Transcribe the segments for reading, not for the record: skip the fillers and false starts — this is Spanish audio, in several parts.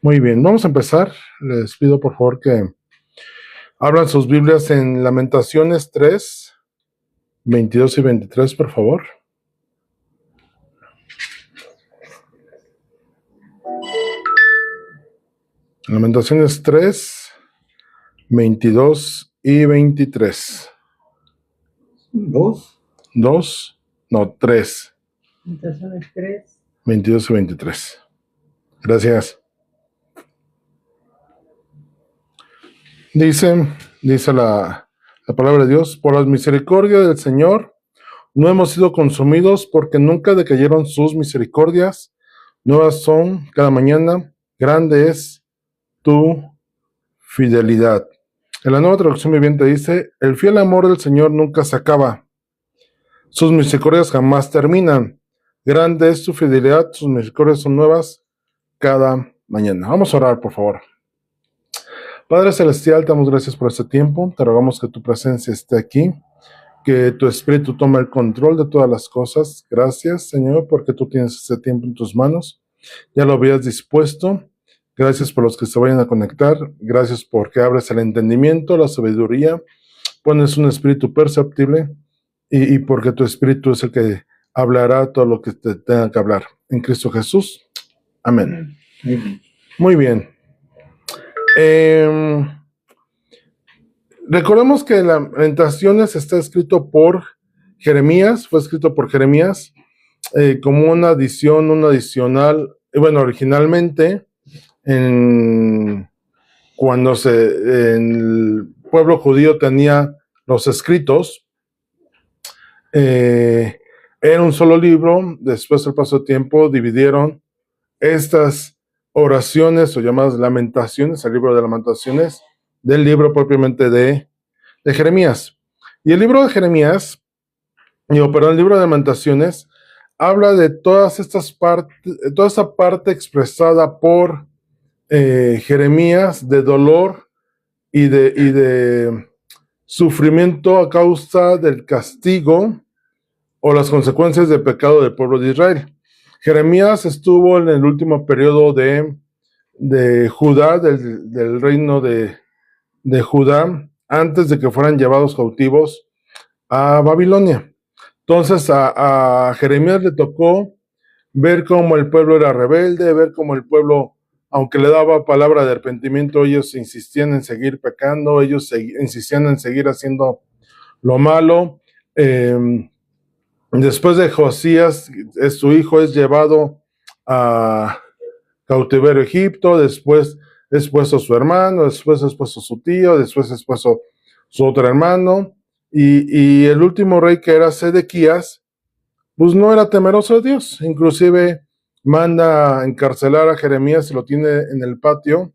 Muy bien, vamos a empezar. Les pido por favor que abran sus Biblias en Lamentaciones 3, 22 y 23, por favor. Lamentaciones 3, 22 y 23. ¿Dos? 2, no, 3, Lamentaciones 3. 22 y 23. Gracias. Dice la palabra de Dios: por la misericordia del Señor no hemos sido consumidos, porque nunca decayeron sus misericordias. Nuevas son cada mañana, grande es tu fidelidad. En la Nueva Traducción Viviente dice: el fiel amor del Señor nunca se acaba, sus misericordias jamás terminan. Grande es tu fidelidad, sus misericordias son nuevas cada mañana. Vamos a orar, por favor. Padre Celestial, te damos gracias por este tiempo. Te rogamos que tu presencia esté aquí, que tu Espíritu tome el control de todas las cosas. Gracias, Señor, porque tú tienes este tiempo en tus manos. Ya lo habías dispuesto. Gracias por los que se vayan a conectar. Gracias porque abres el entendimiento, la sabiduría, pones un espíritu perceptible y porque tu espíritu es el que hablará todo lo que te tenga que hablar. En Cristo Jesús. Amén. Muy bien. Recordemos que Lamentaciones está escrito por Jeremías, fue escrito por Jeremías como una adición, un adicional. Bueno, originalmente, cuando el pueblo judío tenía los escritos, era un solo libro. Después, al paso del tiempo, dividieron estas oraciones o llamadas lamentaciones, el libro de lamentaciones, del libro propiamente de Jeremías. Y el libro de Jeremías, el libro de lamentaciones, habla de todas estas partes, toda esa parte expresada por Jeremías de dolor y de sufrimiento a causa del castigo o las consecuencias del pecado del pueblo de Israel. Jeremías estuvo en el último periodo de Judá, del reino de Judá, antes de que fueran llevados cautivos a Babilonia. Entonces a Jeremías le tocó ver cómo el pueblo era rebelde, ver cómo el pueblo, aunque le daba palabra de arrepentimiento, ellos insistían en seguir pecando, ellos insistían en seguir haciendo lo malo. Después de Josías, su hijo es llevado a cautiverio a Egipto, después es puesto su hermano, después es puesto su tío, después es puesto su otro hermano, y el último rey, que era Sedequías, pues no era temeroso de Dios. Inclusive manda a encarcelar a Jeremías y lo tiene en el patio,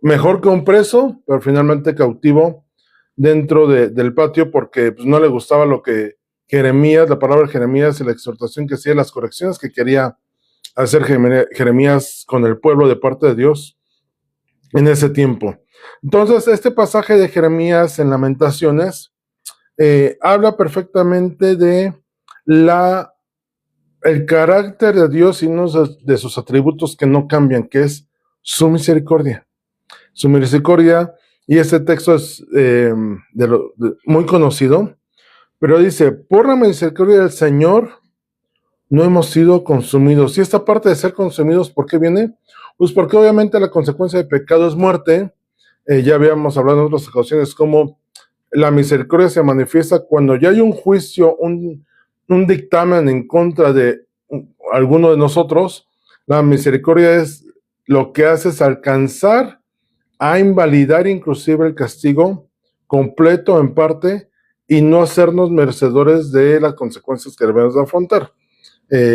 mejor que un preso, pero finalmente cautivo dentro del patio, porque pues, no le gustaba lo que Jeremías, la palabra de Jeremías y la exhortación que hacía, las correcciones que quería hacer Jeremías con el pueblo de parte de Dios en ese tiempo. Entonces, este pasaje de Jeremías en Lamentaciones habla perfectamente de el carácter de Dios y uno de sus atributos que no cambian, que es su misericordia. Su misericordia, y este texto es muy conocido, pero dice: por la misericordia del Señor no hemos sido consumidos. Y esta parte de ser consumidos, ¿por qué viene? Pues porque obviamente la consecuencia de pecado es muerte. Ya habíamos hablado en otras ocasiones cómo la misericordia se manifiesta cuando ya hay un juicio, un dictamen en contra de alguno de nosotros. La misericordia es lo que hace es alcanzar a invalidar inclusive el castigo completo en parte y no hacernos merecedores de las consecuencias que debemos de afrontar.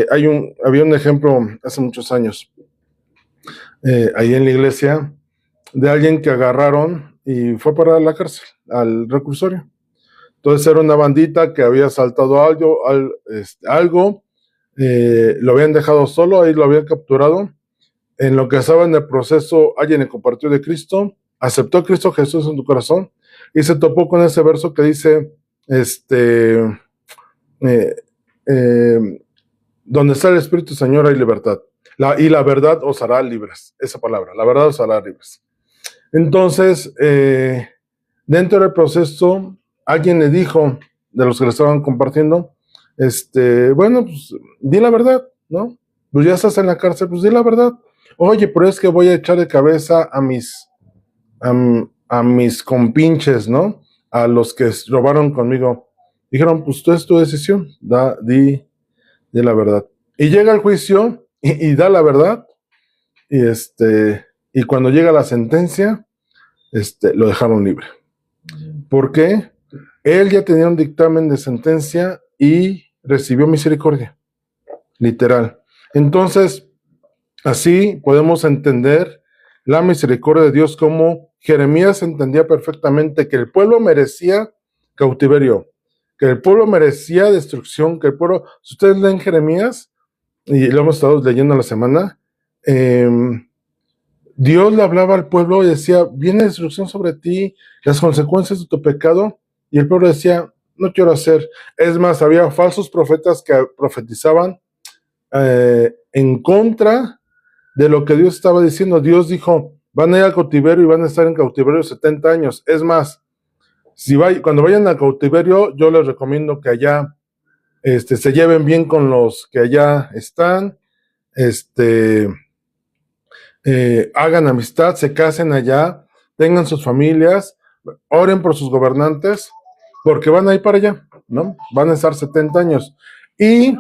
Había un ejemplo hace muchos años ahí en la iglesia de alguien que agarraron y fue para la cárcel, al reclusorio. Entonces era una bandita que había saltado algo, lo habían dejado solo, ahí lo habían capturado. En lo que estaba en el proceso, alguien le compartió de Cristo, aceptó a Cristo Jesús en tu corazón y se topó con ese verso que dice, donde está el Espíritu Señor hay libertad. Y la verdad os hará libres. Esa palabra, la verdad os hará libres. Entonces, dentro del proceso, alguien le dijo, de los que le estaban compartiendo, bueno, pues di la verdad, ¿no? Pues ya estás en la cárcel, pues di la verdad. Oye, pero es que voy a echar de cabeza a mis compinches, ¿no? A los que robaron conmigo. Dijeron, pues tú es tu decisión, di la verdad. Y llega el juicio y da la verdad. Y cuando llega la sentencia, lo dejaron libre. ¿Por qué? Él ya tenía un dictamen de sentencia y recibió misericordia, literal. Entonces, así podemos entender la misericordia de Dios, como Jeremías entendía perfectamente que el pueblo merecía cautiverio, que el pueblo merecía destrucción, que el pueblo, si ustedes leen Jeremías, y lo hemos estado leyendo la semana, Dios le hablaba al pueblo y decía, viene destrucción sobre ti, las consecuencias de tu pecado, y el pueblo decía, no quiero hacer. Es más, había falsos profetas que profetizaban en contra de lo que Dios estaba diciendo. Dios dijo, van a ir al cautiverio y van a estar en cautiverio 70 años. Es más, cuando vayan al cautiverio, yo les recomiendo que allá se lleven bien con los que allá están, hagan amistad, se casen allá, tengan sus familias, oren por sus gobernantes, porque van a ir para allá, ¿no? Van a estar 70 años. Y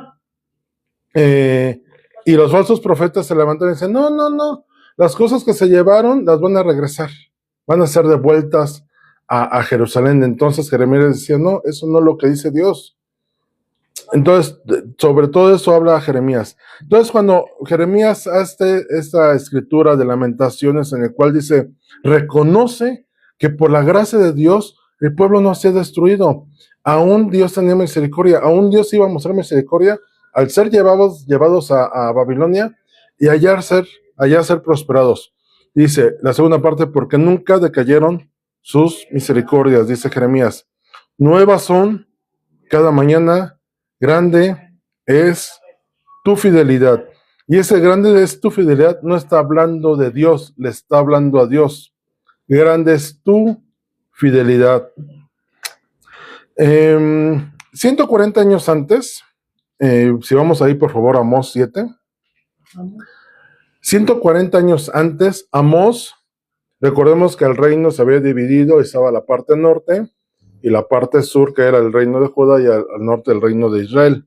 los falsos profetas se levantan y dicen, no, las cosas que se llevaron las van a regresar, van a ser devueltas a Jerusalén. Entonces Jeremías decía, no, eso no es lo que dice Dios. Entonces, sobre todo eso habla Jeremías. Entonces, cuando Jeremías hace esta escritura de Lamentaciones en el cual dice, reconoce que por la gracia de Dios el pueblo no se ha destruido, aún Dios tenía misericordia, aún Dios iba a mostrar misericordia al ser llevados a Babilonia y allá ser prosperados. Dice la segunda parte, porque nunca decayeron sus misericordias, dice Jeremías. Nuevas son cada mañana, grande es tu fidelidad. Y ese grande es tu fidelidad no está hablando de Dios, le está hablando a Dios. Grande es tu fidelidad. 140 años antes, si vamos ahí por favor a Amós 7. 140 años antes, Amós, recordemos que el reino se había dividido, estaba la parte norte y la parte sur, que era el reino de Judá, y al norte el reino de Israel.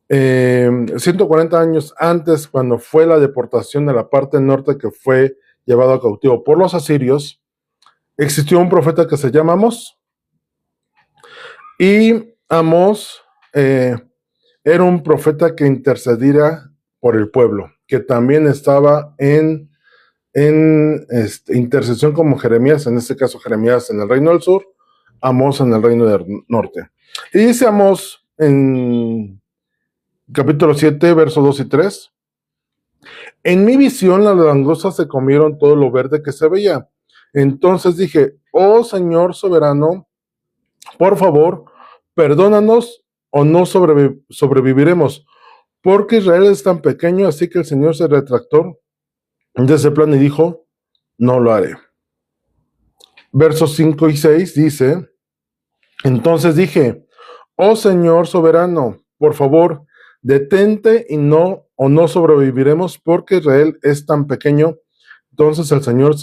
140 años antes, cuando fue la deportación de la parte norte, que fue llevado a cautivo por los asirios, existió un profeta que se llama Amós. Y Amós era un profeta que intercediera por el pueblo, que también estaba en intercesión como Jeremías, en este caso Jeremías en el reino del sur, Amós en el reino del norte. Y dice Amós en capítulo 7, versos 2 y 3, en mi visión las langostas se comieron todo lo verde que se veía. Entonces dije, oh Señor soberano, por favor, perdónanos o no sobreviviremos, porque Israel es tan pequeño. Así que el Señor se retractó de ese plan y dijo, no lo haré. Versos 5 y 6 dice, entonces dije, oh Señor soberano, por favor, detente o no sobreviviremos, porque Israel es tan pequeño. Entonces el Señor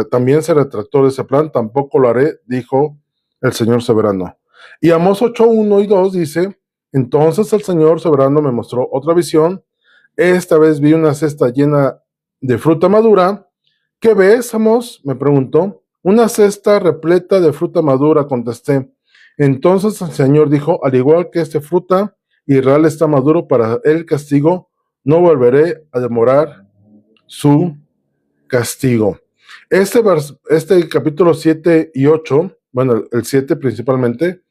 también se retractó de ese plan, tampoco lo haré, dijo el Señor soberano. Y Amós 8, 1 y 2 dice, entonces el Señor soberano me mostró otra visión. Esta vez vi una cesta llena de fruta madura. ¿Qué ves, Amós?, me preguntó. Una cesta repleta de fruta madura, contesté. Entonces el Señor dijo, al igual que esta fruta, Israel está maduro para el castigo, no volveré a demorar su castigo. Este capítulo 7 y 8, bueno, el 7 principalmente,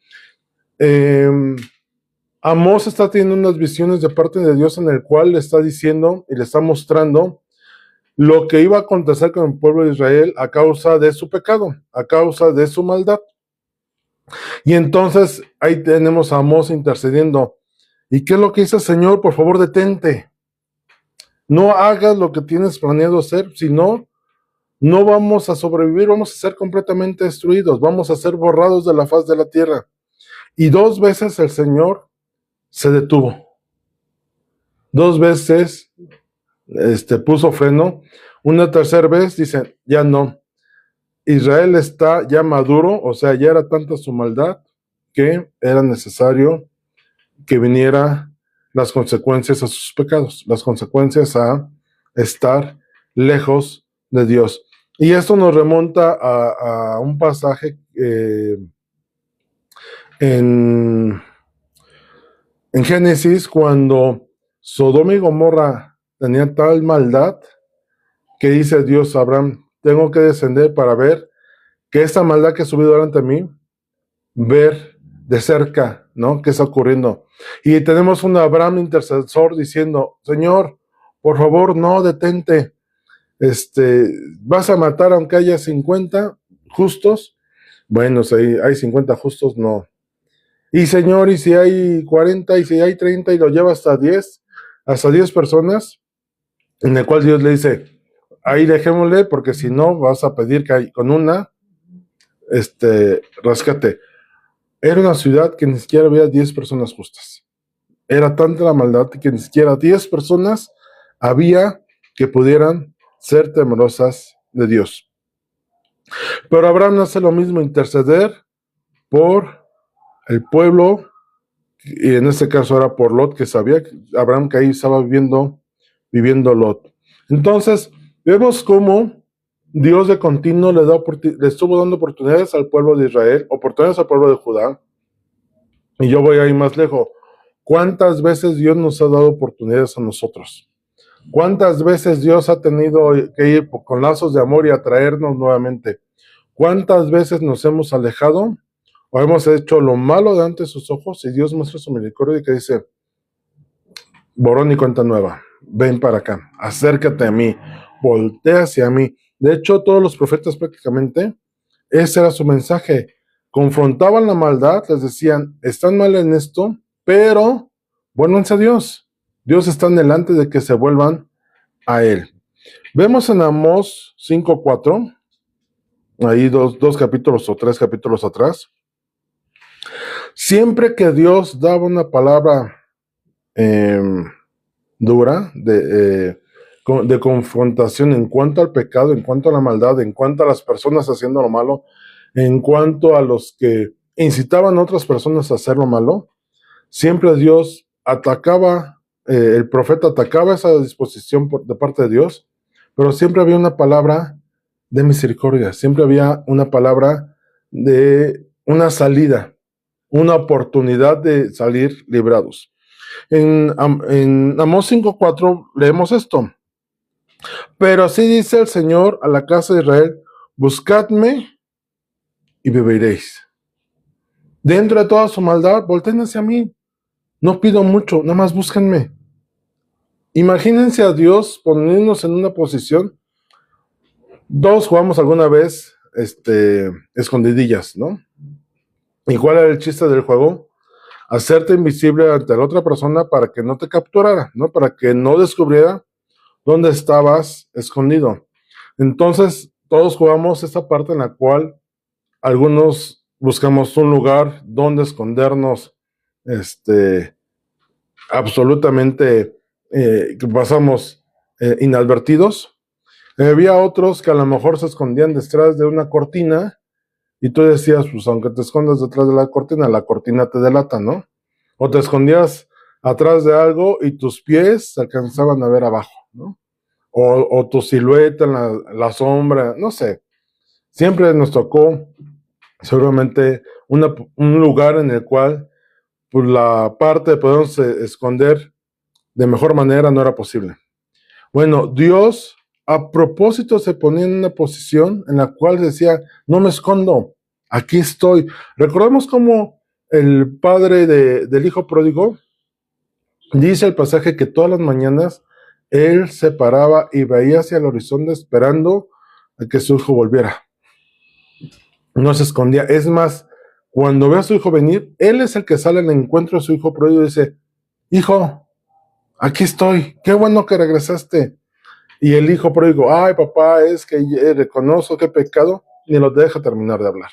Amós está teniendo unas visiones de parte de Dios en el cual le está diciendo y le está mostrando lo que iba a acontecer con el pueblo de Israel a causa de su pecado, a causa de su maldad. Y entonces ahí tenemos a Amós intercediendo. ¿Y qué es lo que dice el Señor? Por favor, detente. no hagas lo que tienes planeado hacer, si no, no vamos a sobrevivir, vamos a ser completamente destruidos, vamos a ser borrados de la faz de la tierra. Y 2 veces el Señor se detuvo. 2 veces puso freno. Una tercera vez dice, ya no. Israel está ya maduro, o sea, ya era tanta su maldad que era necesario que viniera las consecuencias a sus pecados, las consecuencias a estar lejos de Dios. Y esto nos remonta a un pasaje en Génesis, cuando Sodoma y Gomorra tenían tal maldad que dice Dios a Abraham, tengo que descender para ver que esta maldad que ha subido delante de mí, ver de cerca, ¿no? ¿Qué está ocurriendo? Y tenemos un Abraham intercesor diciendo, Señor, por favor, no detente, vas a matar aunque haya 50 justos. Bueno, si hay 50 justos, no. Y Señor, y si hay 40, y si hay 30, y lo lleva hasta 10 personas, en el cual Dios le dice, ahí dejémosle, porque si no, vas a pedir que con una, rescate. Era una ciudad que ni siquiera había 10 personas justas. Era tanta la maldad que ni siquiera 10 personas había que pudieran ser temerosas de Dios. Pero Abraham hace lo mismo, interceder por el pueblo, y en este caso era por Lot, que sabía que Abraham que ahí estaba viviendo Lot. Entonces, vemos cómo Dios de continuo le estuvo dando oportunidades al pueblo de Israel, oportunidades al pueblo de Judá. Y yo voy a ir más lejos. ¿Cuántas veces Dios nos ha dado oportunidades a nosotros? ¿Cuántas veces Dios ha tenido que ir con lazos de amor y atraernos nuevamente? ¿Cuántas veces nos hemos alejado o hemos hecho lo malo delante de sus ojos y Dios muestra su misericordia y que dice, borrón y cuenta nueva, ven para acá, acércate a mí, voltea hacia mí? De hecho, todos los profetas prácticamente, ese era su mensaje. Confrontaban la maldad, les decían, están mal en esto, pero vuélvanse a Dios. Dios está delante de que se vuelvan a Él. Vemos en Amós 5:4, ahí dos capítulos o 3 capítulos atrás, siempre que Dios daba una palabra dura de confrontación en cuanto al pecado, en cuanto a la maldad, en cuanto a las personas haciendo lo malo, en cuanto a los que incitaban a otras personas a hacer lo malo, siempre Dios atacaba, el profeta atacaba esa disposición de parte de Dios, pero siempre había una palabra de misericordia, siempre había una palabra de una salida, una oportunidad de salir librados. En Amós 5:4 leemos esto. Pero así dice el Señor a la casa de Israel, buscadme y viviréis. Dentro de toda su maldad, volteen hacia mí. No pido mucho, nada más búsquenme. Imagínense a Dios poniéndonos en una posición. Todos jugamos alguna vez escondidillas, ¿no? ¿Y cuál era el chiste del juego? Hacerte invisible ante la otra persona para que no te capturara, ¿no? Para que no descubriera dónde estabas escondido. Entonces, todos jugamos esta parte en la cual algunos buscamos un lugar donde escondernos, absolutamente, que pasamos inadvertidos. Había otros que a lo mejor se escondían detrás de una cortina y tú decías, pues aunque te escondas detrás de la cortina te delata, ¿no? O te escondías atrás de algo y tus pies se alcanzaban a ver abajo, ¿no? O tu silueta en la sombra, no sé. Siempre nos tocó seguramente un lugar en el cual pues, la parte de podernos esconder de mejor manera no era posible. Bueno, Dios a propósito se ponía en una posición en la cual decía, no me escondo, aquí estoy. Recordemos cómo el padre del hijo pródigo dice el pasaje que todas las mañanas él se paraba y veía hacia el horizonte esperando a que su hijo volviera. No se escondía. Es más, cuando ve a su hijo venir, él es el que sale al encuentro de su hijo pródigo y dice, hijo, aquí estoy, qué bueno que regresaste. Y el hijo pródigo, ay papá, es que reconozco que he pecado, ni lo deja terminar de hablar.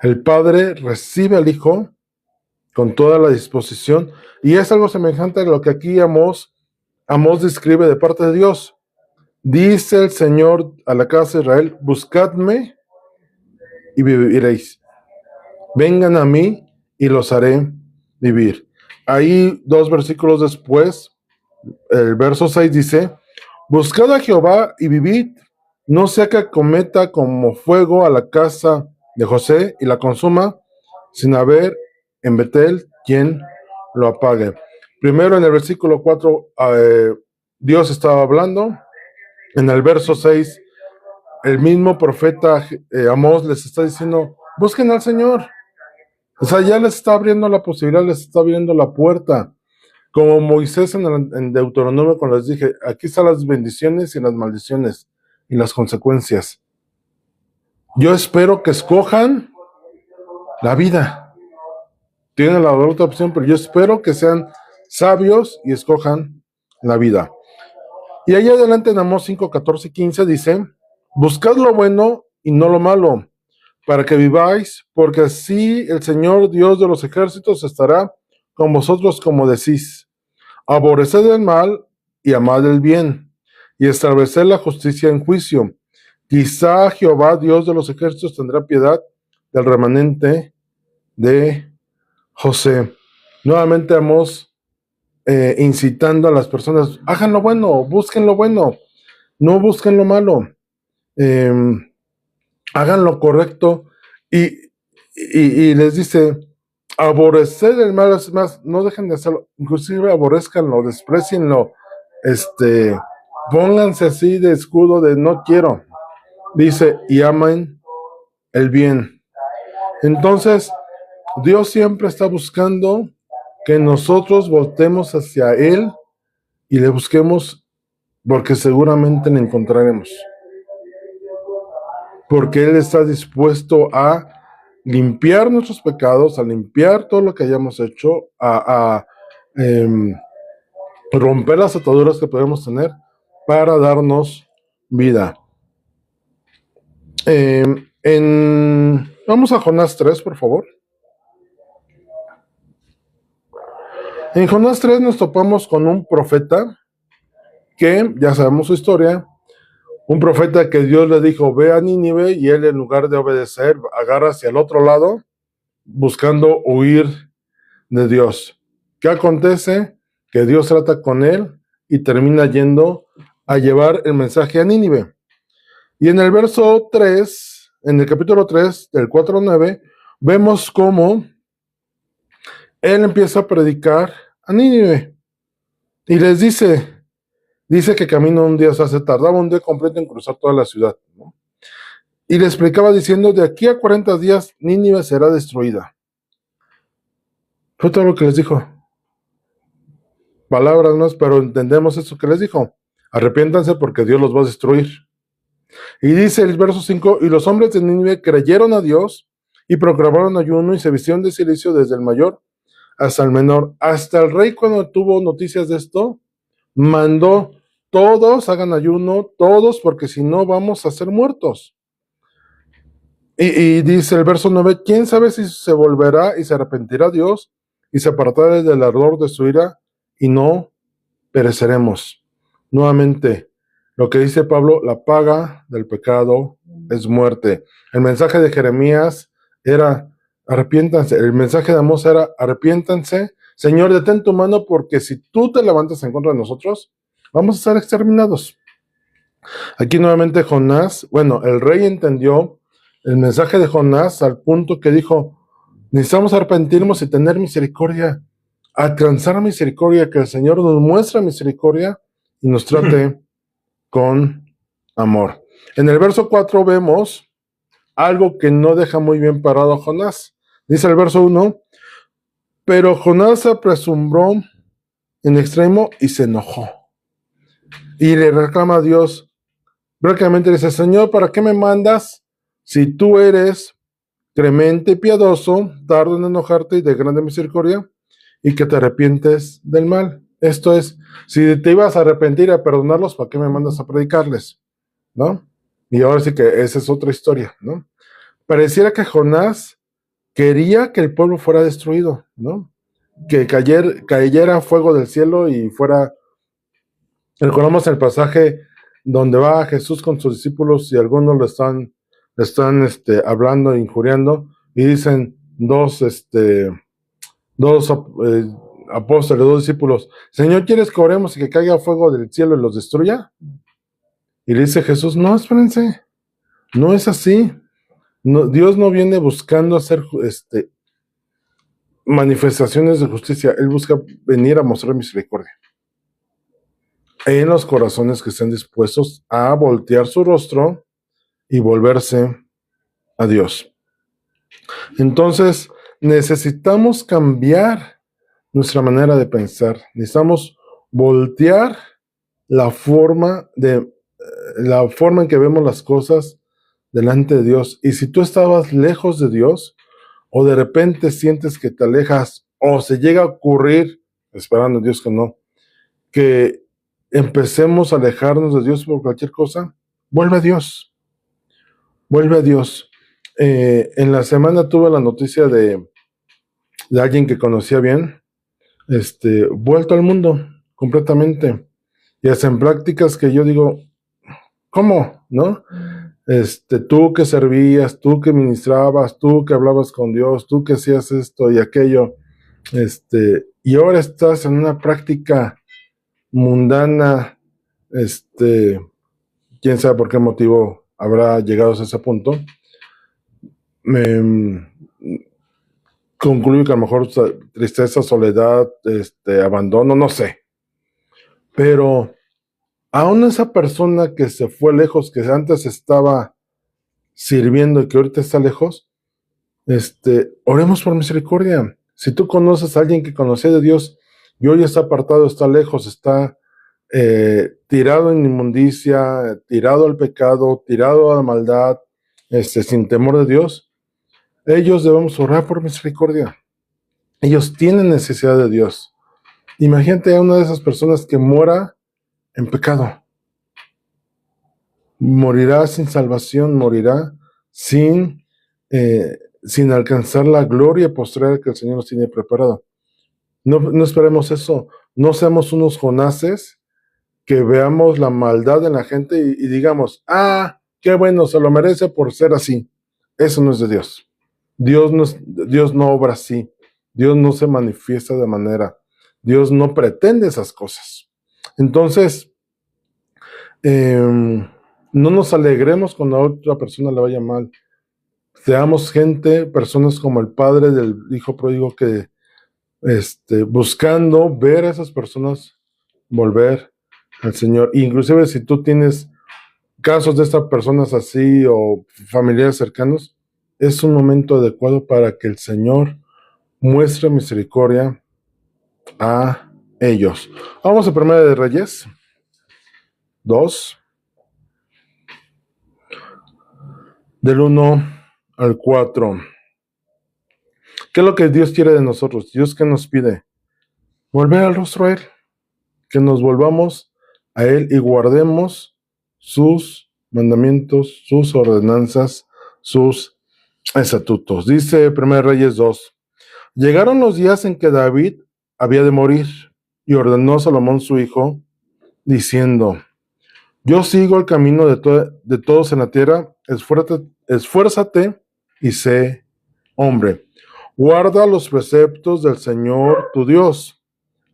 El padre recibe al hijo con toda la disposición, y es algo semejante a lo que aquí Amós describe de parte de Dios. Dice el Señor a la casa de Israel, buscadme y viviréis. Vengan a mí y los haré vivir. Ahí 2 versículos después, el verso 6 dice, buscad a Jehová y vivid, no sea que cometa como fuego a la casa de José y la consuma, sin haber en Betel quien lo apague. Primero en el versículo 4, Dios estaba hablando. En el verso 6, el mismo profeta Amós les está diciendo, busquen al Señor. O sea, ya les está abriendo la posibilidad, les está abriendo la puerta. Como Moisés en Deuteronomio, cuando les dije, aquí están las bendiciones y las maldiciones y las consecuencias. Yo espero que escojan la vida. Tienen la otra opción, pero yo espero que sean sabios y escojan la vida. Y ahí adelante en Amós 5, 14 y 15 dice, buscad lo bueno y no lo malo, para que viváis, porque así el Señor Dios de los ejércitos estará con vosotros como decís. Aborreced el mal y amad el bien, y estableced la justicia en juicio. Quizá Jehová Dios de los ejércitos tendrá piedad del remanente de José. Nuevamente Amós incitando a las personas, hagan lo bueno, busquen lo bueno, no busquen lo malo, hagan lo correcto y les dice, aborrecer el mal, es más, no dejen de hacerlo, inclusive aborrezcanlo, desprecienlo, pónganse así de escudo de no quiero, dice, y amen el bien. Entonces, Dios siempre está buscando que nosotros voltemos hacia Él y le busquemos, porque seguramente le encontraremos. Porque Él está dispuesto a limpiar nuestros pecados, a limpiar todo lo que hayamos hecho, a romper las ataduras que podemos tener para darnos vida. Vamos a Jonás 3, por favor. En Jonás 3 nos topamos con un profeta que, ya sabemos su historia, un profeta que Dios le dijo, ve a Nínive, y él en lugar de obedecer, agarra hacia el otro lado, buscando huir de Dios. ¿Qué acontece? Que Dios trata con él y termina yendo a llevar el mensaje a Nínive. Y en el verso 3, en el capítulo 3, del 4 al 9, vemos cómo él empieza a predicar a Nínive. Y les dice que camino un día, o sea, se tardaba un día completo en cruzar toda la ciudad, ¿no? Y le explicaba diciendo, de aquí a 40 días Nínive será destruida. Fue todo lo que les dijo. Palabras más, pero entendemos eso que les dijo. Arrepiéntanse porque Dios los va a destruir. Y dice el verso 5, y los hombres de Nínive creyeron a Dios y proclamaron ayuno y se vistieron de cilicio desde el mayor hasta el menor. Hasta el rey, cuando tuvo noticias de esto, mandó, todos hagan ayuno, todos, porque si no vamos a ser muertos. Y dice el verso 9, ¿quién sabe si se volverá y se arrepentirá Dios y se apartará del ardor de su ira y no pereceremos? Nuevamente, lo que dice Pablo, la paga del pecado es muerte. El mensaje de Jeremías era, arrepiéntanse. El mensaje de Amós era, arrepiéntanse. Señor, detén tu mano porque si tú te levantas en contra de nosotros, vamos a ser exterminados. Aquí nuevamente Jonás, bueno, el rey entendió el mensaje de Jonás al punto que dijo, necesitamos arrepentirnos y tener misericordia, alcanzar misericordia, que el Señor nos muestre misericordia y nos trate con amor. En el verso 4 vemos algo que no deja muy bien parado a Jonás. Dice el verso 1, pero Jonás se apresuró en extremo y se enojó. Y le reclama a Dios, prácticamente dice, Señor, ¿para qué me mandas si tú eres clemente y piadoso, tardo en enojarte y de grande misericordia, y que te arrepientes del mal? Esto es, si te ibas a arrepentir y a perdonarlos, ¿para qué me mandas a predicarles? ¿No? Y ahora sí que esa es otra historia, ¿no? Pareciera que Jonás quería que el pueblo fuera destruido, ¿no? Que cayera fuego del cielo y fuera. Recordamos el pasaje donde va Jesús con sus discípulos y algunos le están hablando e injuriando y dicen dos apóstoles, dos discípulos, Señor, ¿quieres que oremos y que caiga fuego del cielo y los destruya? Y le dice Jesús, no, espérense, no es así. No, Dios no viene buscando hacer manifestaciones de justicia, Él busca venir a mostrar misericordia en los corazones que estén dispuestos a voltear su rostro y volverse a Dios. Entonces, necesitamos cambiar nuestra manera de pensar. Necesitamos voltear la forma en que vemos las cosas delante de Dios. Y si tú estabas lejos de Dios, o de repente sientes que te alejas, o se llega a ocurrir, esperando a Dios que no, que empecemos a alejarnos de Dios por cualquier cosa, vuelve a Dios. Vuelve a Dios. En la semana tuve la noticia de alguien que conocía bien, vuelto al mundo completamente. Y hacen prácticas que yo digo, ¿cómo? ¿No? Tú que servías, tú que ministrabas, tú que hablabas con Dios, tú que hacías esto y aquello, y ahora estás en una práctica mundana, quién sabe por qué motivo habrá llegado a ese punto. Concluyo que a lo mejor tristeza, soledad, abandono, no sé. Pero aún esa persona que se fue lejos, que antes estaba sirviendo y que ahorita está lejos, oremos por misericordia. Si tú conoces a alguien que conocía de Dios y hoy está apartado, está lejos, está tirado en inmundicia, tirado al pecado, tirado a la maldad, sin temor de Dios, ellos debemos orar por misericordia. Ellos tienen necesidad de Dios. Imagínate a una de esas personas que muera en pecado. Morirá sin salvación, morirá sin alcanzar la gloria postrera que el Señor nos tiene preparado. No esperemos eso. No seamos unos Jonases que veamos la maldad en la gente y digamos, qué bueno, se lo merece por ser así. Eso no es de Dios. Dios no obra así. Dios no se manifiesta de manera. Dios no pretende esas cosas. Entonces, no nos alegremos cuando a otra persona le vaya mal. Seamos personas como el padre del hijo pródigo que buscando ver a esas personas volver al Señor. Inclusive si tú tienes casos de estas personas así o familiares cercanos, es un momento adecuado para que el Señor muestre misericordia a ellos. Vamos a Primera de Reyes 2, del 1 al 4. ¿Qué es lo que Dios quiere de nosotros? Dios, ¿qué nos pide? Volver al rostro a Él, que nos volvamos a Él y guardemos sus mandamientos, sus ordenanzas, sus estatutos. Dice 1 Reyes 2. Llegaron los días en que David había de morir y ordenó a Salomón su hijo, diciendo, yo sigo el camino de todos en la tierra, esfuérzate y sé hombre. Guarda los preceptos del Señor tu Dios,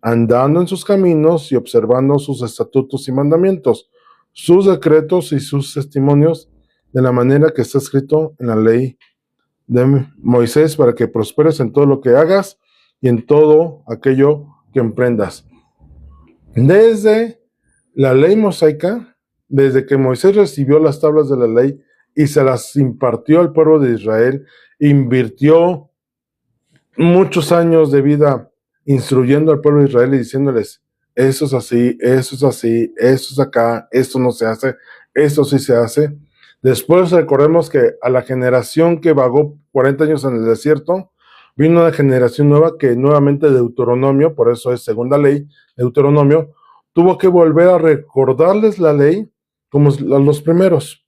andando en sus caminos y observando sus estatutos y mandamientos, sus decretos y sus testimonios, de la manera que está escrito en la ley de Moisés, para que prosperes en todo lo que hagas y en todo aquello que emprendas. Desde la ley mosaica, desde que Moisés recibió las tablas de la ley y se las impartió al pueblo de Israel, invirtió muchos años de vida instruyendo al pueblo de Israel y diciéndoles, eso es así, eso es así, esto es acá, esto no se hace, esto sí se hace. Después recordemos que a la generación que vagó 40 años en el desierto, vino una generación nueva que nuevamente Deuteronomio, por eso es segunda ley, Deuteronomio, tuvo que volver a recordarles la ley como a los primeros,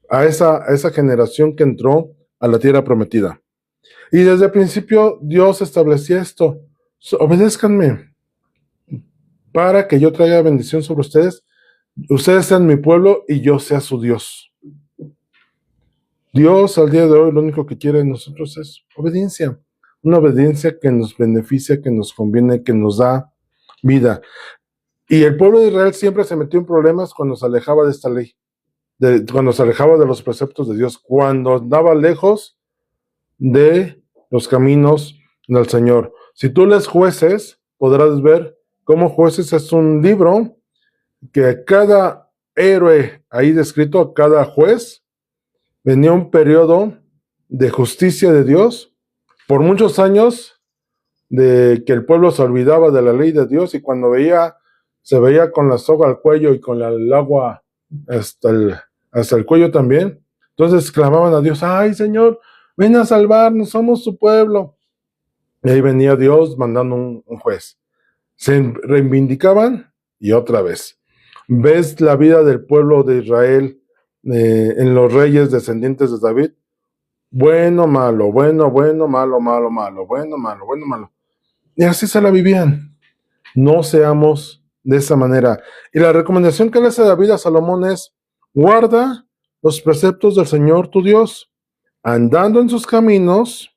a esa generación que entró a la tierra prometida. Y desde el principio Dios establecía esto: obedézcanme para que yo traiga bendición sobre ustedes, ustedes sean mi pueblo y yo sea su Dios. Dios al día de hoy lo único que quiere de nosotros es obediencia, una obediencia que nos beneficia, que nos conviene, que nos da vida. Y el pueblo de Israel siempre se metió en problemas cuando se alejaba de esta ley, cuando se alejaba de los preceptos de Dios, cuando andaba lejos de los caminos del Señor. Si tú lees Jueces, podrás ver cómo Jueces es un libro que cada héroe ahí descrito, a cada juez, venía un periodo de justicia de Dios por muchos años, de que el pueblo se olvidaba de la ley de Dios, y cuando se veía con la soga al cuello y con el agua hasta el cuello también, entonces clamaban a Dios: ay, Señor, ven a salvarnos, somos tu pueblo. Y ahí venía Dios mandando un juez. Se reivindicaban y otra vez. ¿Ves la vida del pueblo de Israel en los reyes descendientes de David? Bueno, malo, bueno, bueno, malo, malo, malo, bueno, malo, bueno, malo. Y así se la vivían. No seamos de esa manera. Y la recomendación que le hace David a Salomón es: guarda los preceptos del Señor tu Dios, andando en sus caminos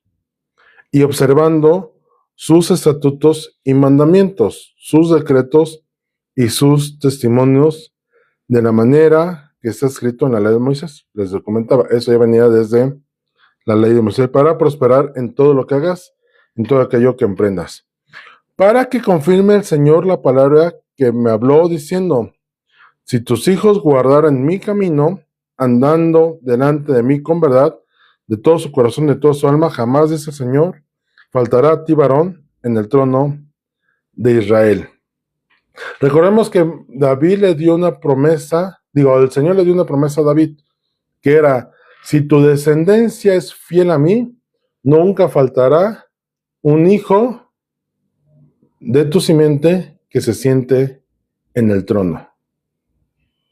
y observando sus estatutos y mandamientos, sus decretos y sus testimonios, de la manera que está escrito en la ley de Moisés. Les comentaba, eso ya venía desde la ley de Moisés, para prosperar en todo lo que hagas, en todo aquello que emprendas. Para que confirme el Señor la palabra que me habló diciendo: si tus hijos guardaran mi camino, andando delante de mí con verdad, de todo su corazón, de toda su alma, jamás, dice el Señor, faltará a ti varón en el trono de Israel. Recordemos que David le dio una promesa, el Señor le dio una promesa a David, que era: si tu descendencia es fiel a mí, nunca faltará un hijo de tu simiente que se siente en el trono.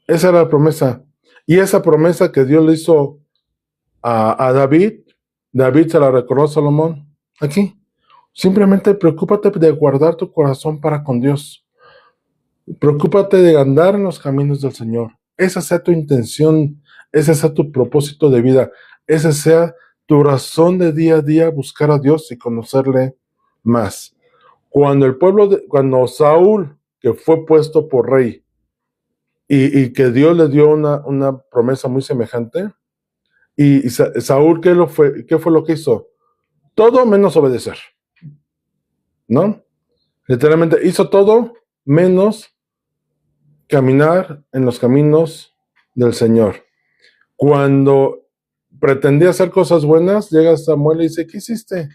Esa era la promesa. Y esa promesa que Dios le hizo a David, David se la recordó a Salomón aquí. Simplemente preocúpate de guardar tu corazón para con Dios. Preocúpate de andar en los caminos del Señor. Esa sea tu intención, ese sea tu propósito de vida, esa sea tu razón de día a día, buscar a Dios y conocerle más. Cuando Saúl, que fue puesto por rey, y que Dios le dio una promesa muy semejante, y Saúl, ¿qué fue lo que hizo? Todo menos obedecer, ¿no? Literalmente hizo todo menos caminar en los caminos del Señor. Cuando pretendía hacer cosas buenas, llega Samuel y dice: ¿qué hiciste?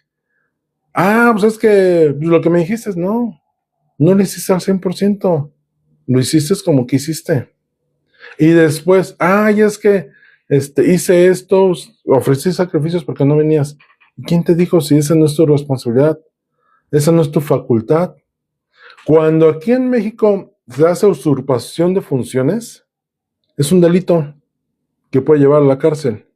Pues es que lo que me dijiste, no lo hiciste al 100%, lo hiciste como quisiste. Y después, es que hice esto, ofrecí sacrificios porque no venías. ¿Quién te dijo si esa no es tu responsabilidad? Esa no es tu facultad. Cuando aquí en México se hace usurpación de funciones, es un delito que puede llevar a la cárcel.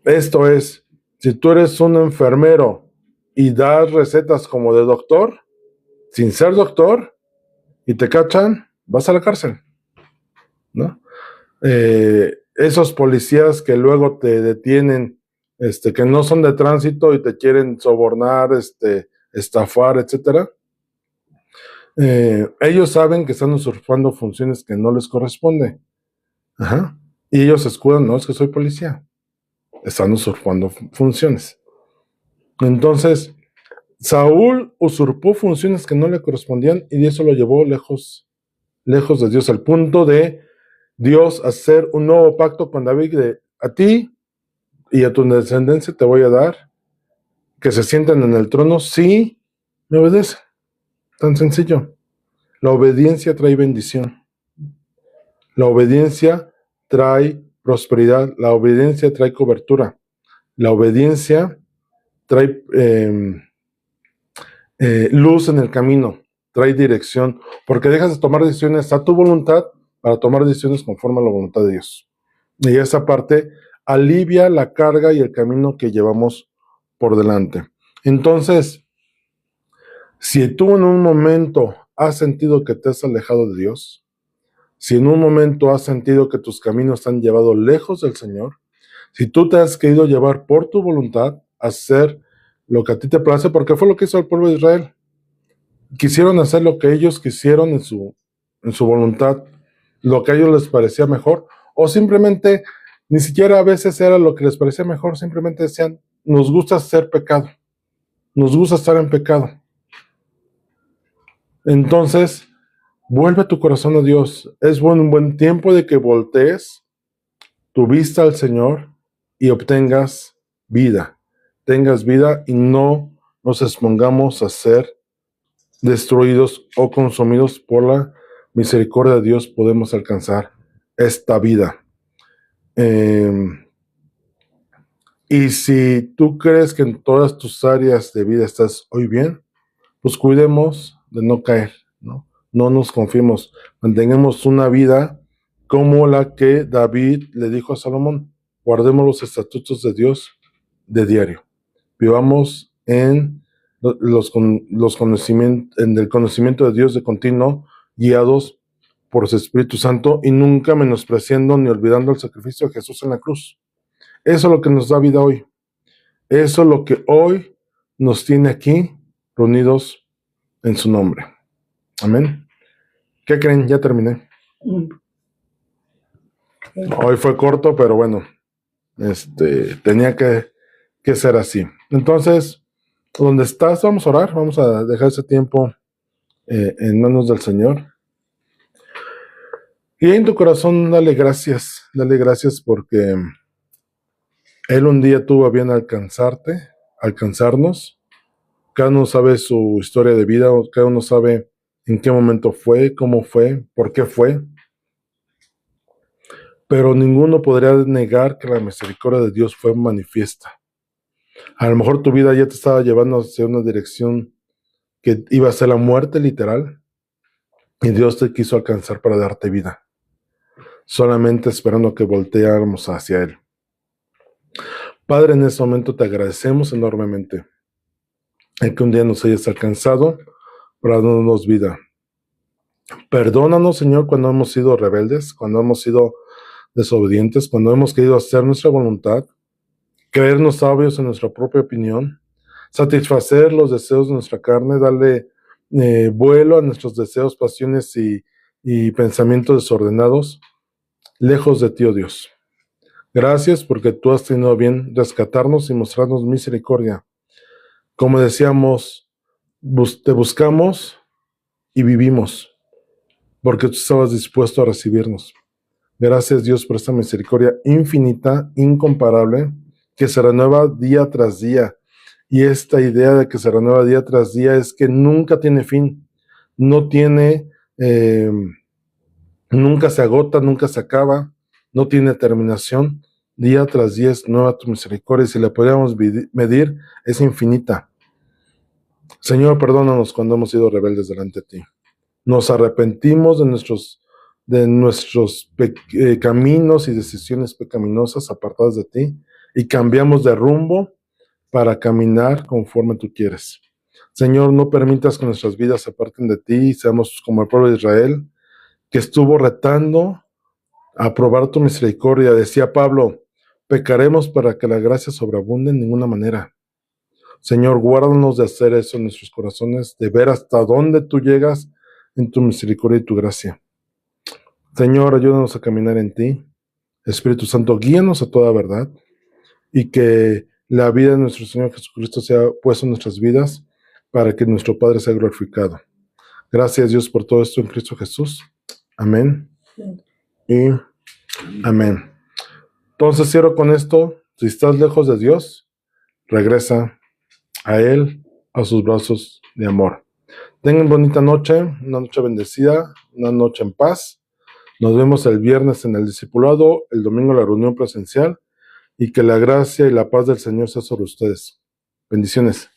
Esto es, si tú eres un enfermero y das recetas como de doctor, sin ser doctor, y te cachan, vas a la cárcel, ¿no? Esos policías que luego te detienen, que no son de tránsito y te quieren sobornar, estafar, etcétera. Ellos saben que están usurpando funciones que no les corresponde. Ajá. Y ellos se escudan: no, es que soy policía. Están usurpando funciones. Entonces, Saúl usurpó funciones que no le correspondían, y eso lo llevó lejos de Dios, al punto de Dios hacer un nuevo pacto con David, de: a ti y a tu descendencia te voy a dar que se sientan en el trono si me obedecen. Tan sencillo. La obediencia trae bendición. La obediencia trae prosperidad. La obediencia trae cobertura. La obediencia trae luz en el camino, trae dirección, porque dejas de tomar decisiones a tu voluntad para tomar decisiones conforme a la voluntad de Dios. Y esa parte alivia la carga y el camino que llevamos por delante. Entonces, si tú en un momento has sentido que te has alejado de Dios, si en un momento has sentido que tus caminos te han llevado lejos del Señor, si tú te has querido llevar por tu voluntad a hacer lo que a ti te place, porque fue lo que hizo el pueblo de Israel. Quisieron hacer lo que ellos quisieron en su voluntad, lo que a ellos les parecía mejor, o simplemente ni siquiera a veces era lo que les parecía mejor, simplemente decían, nos gusta hacer pecado, nos gusta estar en pecado. Entonces, vuelve tu corazón a Dios. Es un buen tiempo de que voltees tu vista al Señor y obtengas vida. Tengas vida y no nos expongamos a ser destruidos o consumidos por la misericordia de Dios. Podemos alcanzar esta vida. Y si tú crees que en todas tus áreas de vida estás hoy bien, pues cuidemos de no caer, ¿no? No nos confiemos, mantengamos una vida como la que David le dijo a Salomón, guardemos los estatutos de Dios de diario, vivamos en en el conocimiento de Dios de continuo, guiados por su Espíritu Santo y nunca menospreciando ni olvidando el sacrificio de Jesús en la cruz. Eso es lo que nos da vida hoy. Eso es lo que hoy nos tiene aquí reunidos en su nombre. Amén. ¿Qué creen? Ya terminé. Hoy fue corto, pero bueno, tenía que ser así. Entonces, donde estás, vamos a orar, vamos a dejar ese tiempo en manos del Señor. Y en tu corazón dale gracias porque Él un día tuvo a bien alcanzarnos. Cada uno sabe su historia de vida, cada uno sabe en qué momento fue, cómo fue, por qué fue. Pero ninguno podría negar que la misericordia de Dios fue manifiesta. A lo mejor tu vida ya te estaba llevando hacia una dirección que iba a ser la muerte literal, y Dios te quiso alcanzar para darte vida, solamente esperando que volteáramos hacia Él. Padre, en este momento te agradecemos enormemente en que un día nos hayas alcanzado para darnos vida. Perdónanos, Señor, cuando hemos sido rebeldes, cuando hemos sido desobedientes, cuando hemos querido hacer nuestra voluntad, creernos sabios en nuestra propia opinión, satisfacer los deseos de nuestra carne, darle vuelo a nuestros deseos, pasiones y pensamientos desordenados, lejos de ti, oh Dios. Gracias porque tú has tenido bien rescatarnos y mostrarnos misericordia. Como decíamos, te buscamos y vivimos, porque tú estabas dispuesto a recibirnos. Gracias, Dios, por esta misericordia infinita, incomparable, que se renueva día tras día. Y esta idea de que se renueva día tras día es que nunca tiene fin, no tiene, nunca se agota, nunca se acaba, no tiene terminación. Día tras día es nueva tu misericordia, y si la podríamos medir, es infinita. Señor, perdónanos cuando hemos sido rebeldes delante de ti. Nos arrepentimos de nuestros caminos y decisiones pecaminosas apartadas de ti, y cambiamos de rumbo para caminar conforme tú quieres. Señor, no permitas que nuestras vidas se aparten de ti y seamos como el pueblo de Israel, que estuvo retando a probar tu misericordia. Decía Pablo, pecaremos para que la gracia sobreabunde en ninguna manera. Señor, guárdanos de hacer eso en nuestros corazones, de ver hasta dónde tú llegas en tu misericordia y tu gracia. Señor, ayúdanos a caminar en ti. Espíritu Santo, guíanos a toda verdad, y que la vida de nuestro Señor Jesucristo sea puesta en nuestras vidas para que nuestro Padre sea glorificado. Gracias, Dios, por todo esto en Cristo Jesús. Amén. Y amén. Entonces cierro con esto. Si estás lejos de Dios, regresa a Él, a sus brazos de amor. Tengan bonita noche, una noche bendecida, una noche en paz. Nos vemos el viernes en el discipulado, el domingo en la reunión presencial, y que la gracia y la paz del Señor sea sobre ustedes. Bendiciones.